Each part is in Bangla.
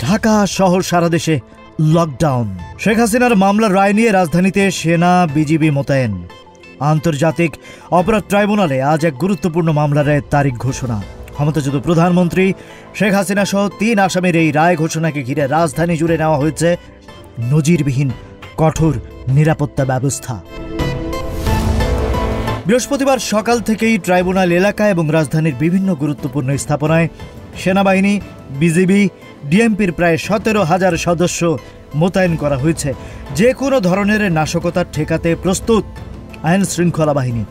ঢাকা সহ সারা দেশে লকডাউন। শেখ হাসিনার মামলার রায় নিয়ে রাজধানীতে সেনা বিজিবি মোতায়েন। আন্তর্জাতিক অপরাধ ট্রাইব্যুনালে আজ এক গুরুত্বপূর্ণ মামলার রায়ের তারিখ ঘোষণা। ক্ষমতাচ্যুত প্রধানমন্ত্রী শেখ হাসিনা সহ ৩ আসামির এই রায় ঘোষণাকে ঘিরে রাজধানী জুড়ে নেওয়া হয়েছে নজিরবিহীন কঠোর নিরাপত্তা ব্যবস্থা। বৃহস্পতিবার সকাল থেকেই ট্রাইব্যুনাল এলাকা এবং রাজধানীর বিভিন্ন গুরুত্বপূর্ণ স্থাপনায় সেনাবাহিনী, বিজিবি, ডিএমপির প্রায় ১৭,০০০ সদস্য মোতায়েন করা হয়েছে। যে কোনো ধরনের নাশকতা ঠেকাতে প্রস্তুত আইন শৃঙ্খলা বাহিনী।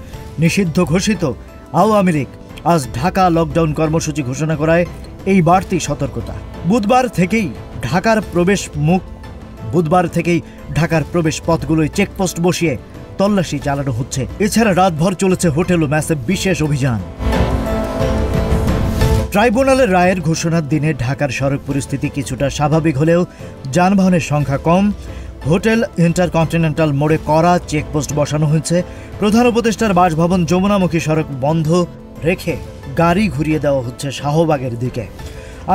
নিষিদ্ধ ঘোষিত আওয়ামী লীগ আজ ঢাকা লকডাউন কর্মসূচি ঘোষণা করায় এই বাড়তি সতর্কতা। বুধবার থেকেই ঢাকার প্রবেশ পথগুলোয় চেকপোস্ট বসিয়ে তল্লাশি চালানো হচ্ছে। এছাড়া রাতভর চলেছে হোটেল ও মেসে বিশেষ অভিযান। ট্রাইব্যুনালের রায়ের ঘোষণার দিনে ঢাকার সড়ক পরিস্থিতি কিছুটা স্বাভাবিক হলেও যানবাহনের সংখ্যা কম। হোটেল ইন্টারকন্টিনেন্টাল মোড়ে কড়া চেকপোস্ট বসানো হয়েছে। প্রধান উপদেষ্টার বাসভবন যমুনামুখী সড়ক বন্ধ রেখে গাড়ি ঘুরিয়ে দেওয়া হচ্ছে শাহবাগের দিকে।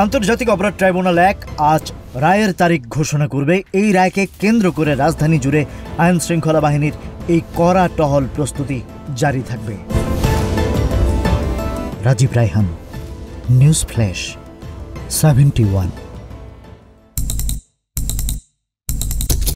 আন্তর্জাতিক অপরাধ ট্রাইব্যুনাল ১ আজ রায়ের তারিখ ঘোষণা করবে। এই রায়কে কেন্দ্র করে রাজধানী জুড়ে আইন শৃঙ্খলা বাহিনীর এই কড়া টহল প্রস্তুতি জারি থাকবে। Rajib Raihan, news flash 71।